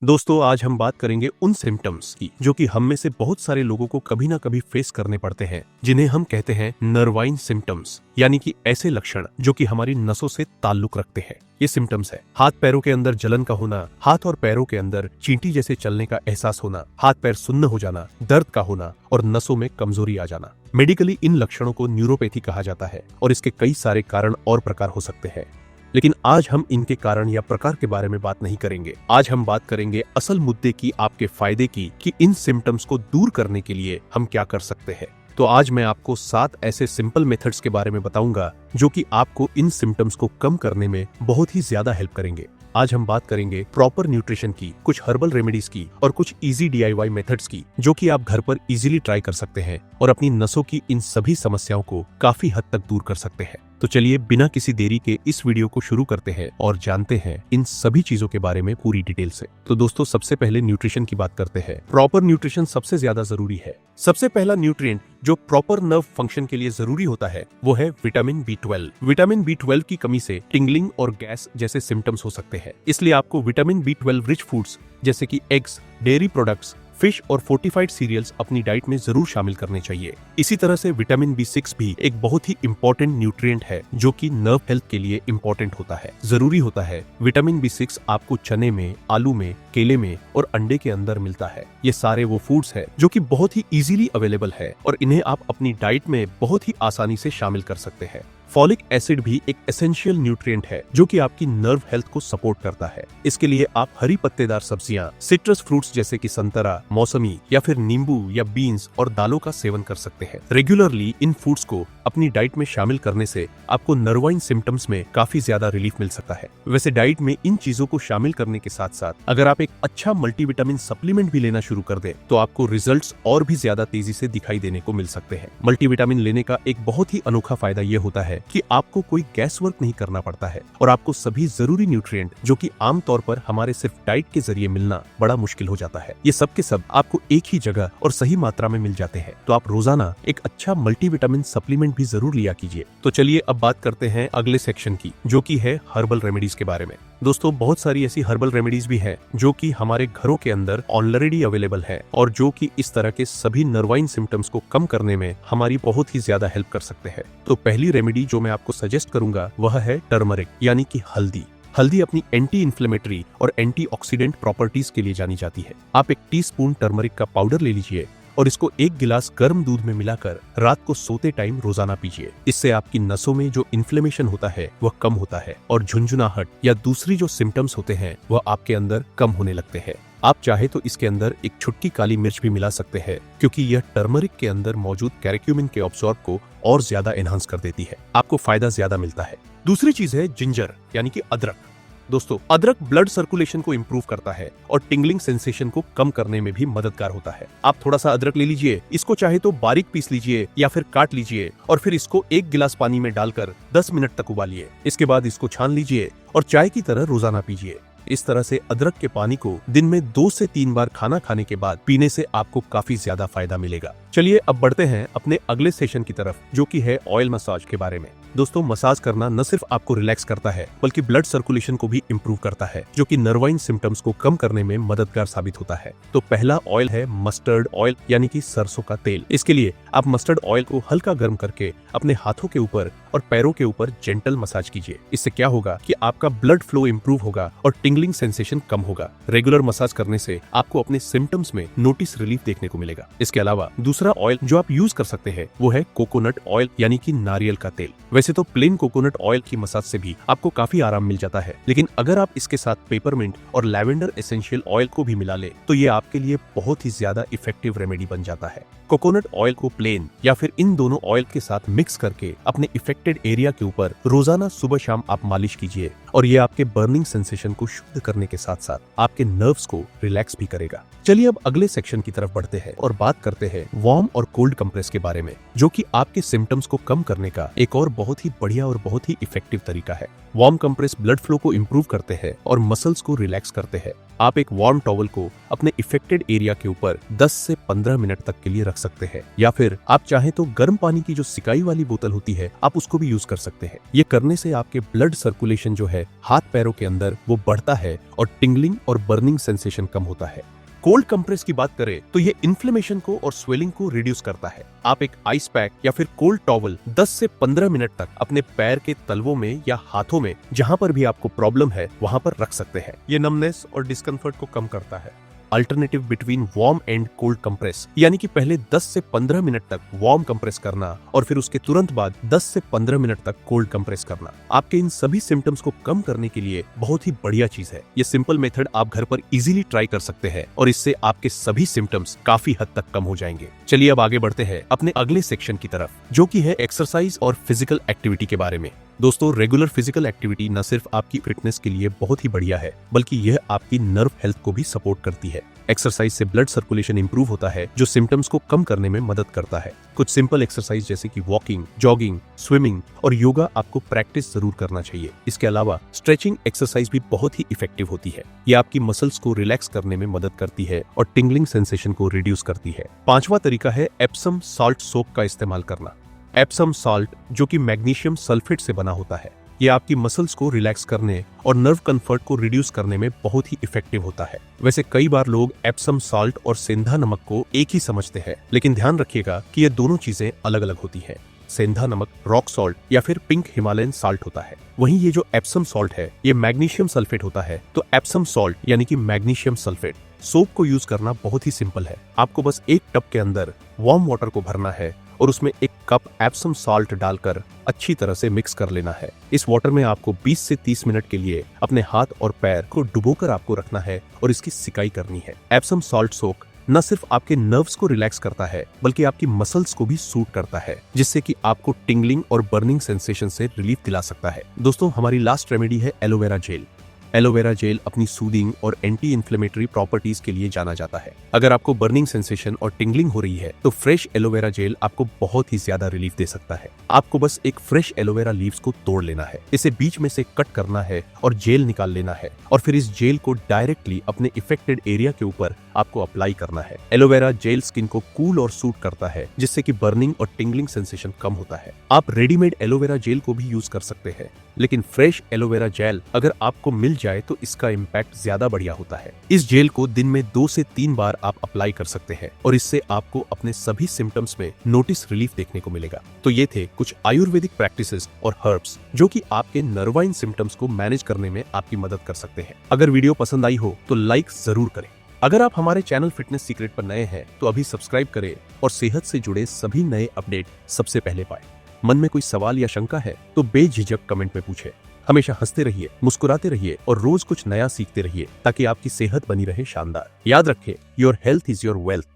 दोस्तों आज हम बात करेंगे उन सिम्टम्स की जो कि हम में से बहुत सारे लोगों को कभी ना कभी फेस करने पड़ते हैं, जिन्हें हम कहते हैं नर्वाइन सिम्टम्स, यानी कि ऐसे लक्षण जो कि हमारी नसों से ताल्लुक रखते हैं। ये सिम्टम्स है हाथ पैरों के अंदर जलन का होना, हाथ और पैरों के अंदर चींटी जैसे चलने का एहसास होना, हाथ पैर सुन्न हो जाना, दर्द का होना और नसों में कमजोरी आ जाना। मेडिकली इन लक्षणों को न्यूरोपैथी कहा जाता है और इसके कई सारे कारण और प्रकार हो सकते हैं, लेकिन आज हम इनके कारण या प्रकार के बारे में बात नहीं करेंगे। आज हम बात करेंगे असल मुद्दे की, आपके फायदे की, कि इन सिम्टम्स को दूर करने के लिए हम क्या कर सकते हैं। तो आज मैं आपको 7 ऐसे सिंपल मेथड्स के बारे में बताऊंगा जो कि आपको इन सिम्टम्स को कम करने में बहुत ही ज्यादा हेल्प करेंगे। आज हम बात करेंगे प्रॉपर न्यूट्रिशन की, कुछ हर्बल रेमेडीज की और कुछ इजी DIY मेथड्स की जो कि आप घर पर इजीली ट्राई कर सकते हैं और अपनी नसों की इन सभी समस्याओं को काफी हद तक दूर कर सकते हैं। तो चलिए बिना किसी देरी के इस वीडियो को शुरू करते हैं और जानते हैं इन सभी चीजों के बारे में पूरी डिटेल से। तो दोस्तों सबसे पहले न्यूट्रिशन की बात करते हैं। प्रॉपर न्यूट्रिशन सबसे ज्यादा जरूरी है। सबसे पहला न्यूट्रिएंट जो प्रॉपर नर्व फंक्शन के लिए जरूरी होता है वो है विटामिन B12। विटामिन B12 की कमी से टिंगलिंग और गैस जैसे सिम्टम्स हो सकते हैं, इसलिए आपको विटामिन B12 रिच फूड्स जैसे कि एग्स, डेयरी प्रोडक्ट्स, फिश और फोर्टिफाइड सीरियल्स अपनी डाइट में जरूर शामिल करने चाहिए। इसी तरह से विटामिन B6 भी एक बहुत ही इंपॉर्टेंट न्यूट्रिएंट है जो कि नर्व हेल्थ के लिए इंपॉर्टेंट होता है, जरूरी होता है। विटामिन B6 आपको चने में, आलू में, केले में और अंडे के अंदर मिलता है। ये सारे वो फूड्स है जो कि बहुत ही इजीली अवेलेबल है और इन्हें आप अपनी डाइट में बहुत ही आसानी से शामिल कर सकते हैं। फॉलिक एसिड भी एक एसेंशियल न्यूट्रिएंट है जो कि आपकी नर्व हेल्थ को सपोर्ट करता है। इसके लिए आप हरी पत्तेदार सब्जियां, सिट्रस फ्रूट्स जैसे कि संतरा, मौसमी या फिर नींबू या बीन्स और दालों का सेवन कर सकते हैं। रेगुलरली इन फूड्स को अपनी डाइट में शामिल करने से आपको नर्वाइन सिम्टम्स में काफी ज्यादा रिलीफ मिल सकता है। वैसे डाइट में इन चीजों को शामिल करने के साथ साथ अगर आप एक अच्छा मल्टीविटामिन सप्लीमेंट भी लेना शुरू कर दें तो आपको रिजल्ट्स और भी ज्यादा तेजी से दिखाई देने को मिल सकते हैं। मल्टीविटामिन लेने का एक बहुत ही अनोखा फायदा ये होता है कि आपको कोई गैस वर्क नहीं करना पड़ता है और आपको सभी जरूरी न्यूट्रिएंट जो कि आमतौर पर हमारे सिर्फ डाइट के जरिए मिलना बड़ा मुश्किल हो जाता है, ये सब के सब आपको एक ही जगह और सही मात्रा में मिल जाते हैं। तो आप रोजाना एक अच्छा मल्टीविटामिन सप्लीमेंट भी जरूर लिया कीजिए। तो चलिए अब बात करते हैं अगले सेक्शन की जो कि है हर्बल रेमेडीज के बारे में। दोस्तों बहुत सारी ऐसी हर्बल रेमेडीज भी हैं जो कि हमारे घरों के अंदर ऑलरेडी अवेलेबल है और जो कि इस तरह के सभी नर्वाइन सिम्टम्स को कम करने में हमारी बहुत ही ज्यादा हेल्प कर सकते हैं। तो पहली रेमेडी जो मैं आपको सजेस्ट करूंगा वह है टर्मरिक, यानी कि हल्दी। हल्दी अपनी एंटी इन्फ्लेमेटरी और एंटीऑक्सीडेंट प्रॉपर्टीज के लिए जानी जाती है। आप 1 टीस्पून टर्मरिक का पाउडर ले लीजिए और इसको 1 गिलास गर्म दूध में मिलाकर रात को सोते टाइम रोजाना पीजिए। इससे आपकी नसों में जो इन्फ्लेमेशन होता है वह कम होता है और झुंझुनाहट या दूसरी जो सिम्टम्स होते हैं वह आपके अंदर कम होने लगते हैं। आप चाहे तो इसके अंदर एक छुटकी काली मिर्च भी मिला सकते हैं क्योंकि यह टर्मरिक के अंदर मौजूद कैरेक्यूमिन के ऑब्सॉर्ब को और ज्यादा एनहांस कर देती है। आपको फायदा ज्यादा मिलता है। दूसरी चीज है जिंजर, यानी कि अदरक। दोस्तों अदरक ब्लड सर्कुलेशन को इंप्रूव करता है और टिंगलिंग सेंसेशन को कम करने में भी मददगार होता है। आप थोड़ा सा अदरक ले लीजिए, इसको चाहे तो बारीक पीस लीजिए या फिर काट लीजिए और फिर इसको 1 गिलास पानी में डालकर 10 मिनट तक उबालिए। इसके बाद इसको छान लीजिए और चाय की तरह रोजाना पीजिए। इस तरह से अदरक के पानी को दिन में 2 से 3 बार खाना खाने के बाद पीने से आपको काफी ज्यादा फायदा मिलेगा। चलिए अब बढ़ते हैं अपने अगले सेशन की तरफ जो कि है ऑयल मसाज के बारे में। दोस्तों मसाज करना न सिर्फ आपको रिलैक्स करता है बल्कि ब्लड सर्कुलेशन को भी इंप्रूव करता है जो कि नर्वाइन सिम्टम्स को कम करने में मददगार साबित होता है। तो पहला ऑयल है मस्टर्ड ऑयल, यानी कि सरसों का तेल। इसके लिए आप मस्टर्ड ऑयल को हल्का गर्म करके अपने हाथों के ऊपर और पैरों के ऊपर जेंटल मसाज कीजिए। इससे क्या होगा कि आपका ब्लड फ्लो इंप्रूव होगा और टिंगलिंग सेंसेशन कम होगा। रेगुलर मसाज करने से आपको अपने सिम्टम्स में नोटिस रिलीफ देखने को मिलेगा। इसके अलावा दूसरा ऑयल जो आप यूज कर सकते हैं वो है कोकोनट ऑयल, यानी कि नारियल का तेल। वैसे तो प्लेन कोकोनट ऑयल की मसाज से भी आपको काफी आराम मिल जाता है, लेकिन अगर आप इसके साथ पेपरमिंट और लैवेंडर एसेंशियल ऑयल को भी मिला ले तो ये आपके लिए बहुत ही ज्यादा इफेक्टिव रेमेडी बन जाता है। कोकोनट ऑयल को प्लेन या फिर इन दोनों ऑयल के साथ मिक्स करके अपने इफेक्टेड एरिया के ऊपर रोजाना सुबह शाम आप मालिश कीजिए और ये आपके बर्निंग सेंसेशन को शुद्ध करने के साथ साथ आपके नर्व्स को रिलैक्स भी करेगा। चलिए अब अगले सेक्शन की तरफ बढ़ते हैं और बात करते हैं वार्म और कोल्ड कंप्रेस के बारे में जो कि आपके सिम्टम्स को कम करने का एक और बहुत ही बढ़िया और बहुत ही इफेक्टिव तरीका है। वार्म कंप्रेस ब्लड फ्लो को इंप्रूव करते हैं और मसल्स को रिलैक्स करते हैं। आप एक वार्म टॉवल को अपने इफेक्टेड एरिया के ऊपर 10 से 15 मिनट तक के लिए रख सकते हैं या फिर आप चाहें तो गर्म पानी की जो सिकाई वाली बोतल होती है आप उसको भी यूज कर सकते हैं। ये करने से आपके ब्लड सर्कुलेशन जो है है, हाथ पैरों के अंदर वो बढ़ता है और टिंगलिंग और बर्निंग सेंसेशन कम होता है। कोल्ड कंप्रेस की बात करें तो ये इन्फ्लेमेशन को और स्वेलिंग को रिड्यूस करता है। आप एक आइस पैक या फिर कोल्ड टॉवल 10 से 15 मिनट तक अपने पैर के तलवों में या हाथों में जहां पर भी आपको प्रॉब्लम है वहां पर रख सकते हैं। ये नमनेस और डिस्कम्फर्ट को कम करता है। Alternative between warm and cold compress, यानी कि पहले 10 से 15 मिनट तक वार्म कंप्रेस करना और फिर उसके तुरंत बाद 10 से 15 मिनट तक कोल्ड कंप्रेस करना आपके इन सभी सिम्टम्स को कम करने के लिए बहुत ही बढ़िया चीज है। ये सिंपल मेथड आप घर पर इजीली ट्राई कर सकते हैं और इससे आपके सभी सिम्टम्स काफी हद तक कम हो जाएंगे। चलिए अब आगे बढ़ते हैं अपने अगले सेक्शन की तरफ, जो कि है एक्सरसाइज और फिजिकल एक्टिविटी के बारे में। दोस्तों, रेगुलर फिजिकल एक्टिविटी न सिर्फ आपकी फिटनेस के लिए बहुत ही बढ़िया है, बल्कि यह आपकी नर्व हेल्थ को भी सपोर्ट करती है। एक्सरसाइज से ब्लड सर्कुलेशन इंप्रूव होता है, जो सिम्टम्स को कम करने में मदद करता है। कुछ सिंपल एक्सरसाइज जैसे कि वॉकिंग, जॉगिंग, स्विमिंग और योगा आपको प्रैक्टिस जरूर करना चाहिए। इसके अलावा स्ट्रेचिंग एक्सरसाइज भी बहुत ही इफेक्टिव होती है। ये आपकी मसल्स को रिलैक्स करने में मदद करती है और टिंगलिंग सेंसेशन को रिड्यूस करती है। पांचवा तरीका है एप्सम सॉल्ट सोप का इस्तेमाल करना। एप्सम सॉल्ट, जो कि मैग्नीशियम सल्फेट से बना होता है, ये आपकी मसल्स को रिलैक्स करने और नर्व कंफर्ट को रिड्यूस करने में बहुत ही इफेक्टिव होता है। वैसे कई बार लोग एप्सम सॉल्ट और सेंधा नमक को एक ही समझते हैं, लेकिन ध्यान रखिएगा कि ये दोनों चीजें अलग अलग होती हैं। सेंधा नमक रॉक सॉल्ट या फिर पिंक हिमालयन सॉल्ट होता है, वहीं ये जो एप्सम सॉल्ट है ये मैग्नीशियम सल्फेट होता है। तो एप्सम सॉल्ट यानी कि मैग्नीशियम सल्फेट सोप को यूज करना बहुत ही सिंपल है। आपको बस एक टब के अंदर वार्म वाटर को भरना है और उसमें एक कप एप्सम सॉल्ट डालकर अच्छी तरह से मिक्स कर लेना है। इस वाटर में आपको 20 से 30 मिनट के लिए अपने हाथ और पैर को डुबोकर आपको रखना है और इसकी सिकाई करनी है। एप्सम सॉल्ट सोक न सिर्फ आपके नर्व्स को रिलैक्स करता है, बल्कि आपकी मसल्स को भी सूट करता है, जिससे कि आपको टिंगलिंग और बर्निंग सेंसेशन से रिलीफ दिला सकता है। दोस्तों, हमारी लास्ट रेमेडी है एलोवेरा जेल। एलोवेरा जेल अपनी सूदिंग और एंटी इन्फ्लेमेटरी प्रॉपर्टीज के लिए जाना जाता है। अगर आपको बर्निंग सेंसेशन और टिंगलिंग हो रही है तो फ्रेश एलोवेरा जेल आपको बहुत ही ज्यादा रिलीफ दे सकता है। आपको बस एक फ्रेश एलोवेरा लीव्स को तोड़ लेना है, इसे बीच में से कट करना है और जेल निकाल लेना है और फिर इस जेल को डायरेक्टली अपने इफेक्टेड एरिया के ऊपर आपको अप्लाई करना है। एलोवेरा जेल स्किन को कूल और सूट करता है, जिससे कि बर्निंग और टिंगलिंग सेंसेशन कम होता है। आप रेडीमेड एलोवेरा जेल को भी यूज कर सकते हैं, लेकिन फ्रेश एलोवेरा जेल अगर आपको मिल जाए तो इसका इम्पैक्ट ज्यादा बढ़िया होता है। इस जेल को दिन में 2 से 3 बार आप अप्लाई कर सकते हैं और इससे आपको अपने सभी सिम्टम्स में नोटिस रिलीफ देखने को मिलेगा। तो ये थे कुछ आयुर्वेदिक प्रैक्टिसेस और हर्ब्स जो कि आपके नर्वाइन सिम्टम्स को मैनेज करने में आपकी मदद कर सकते हैं। अगर वीडियो पसंद आई हो तो लाइक जरूर करें। अगर आप हमारे चैनल फिटनेस सीक्रेट पर नए हैं तो अभी सब्सक्राइब करें और सेहत से जुड़े सभी नए अपडेट सबसे पहले पाएं। मन में कोई सवाल या शंका है तो बेझिझक कमेंट में पूछें। हमेशा हंसते रहिए, मुस्कुराते रहिए और रोज कुछ नया सीखते रहिए ताकि आपकी सेहत बनी रहे शानदार। याद रखें, your health is your wealth.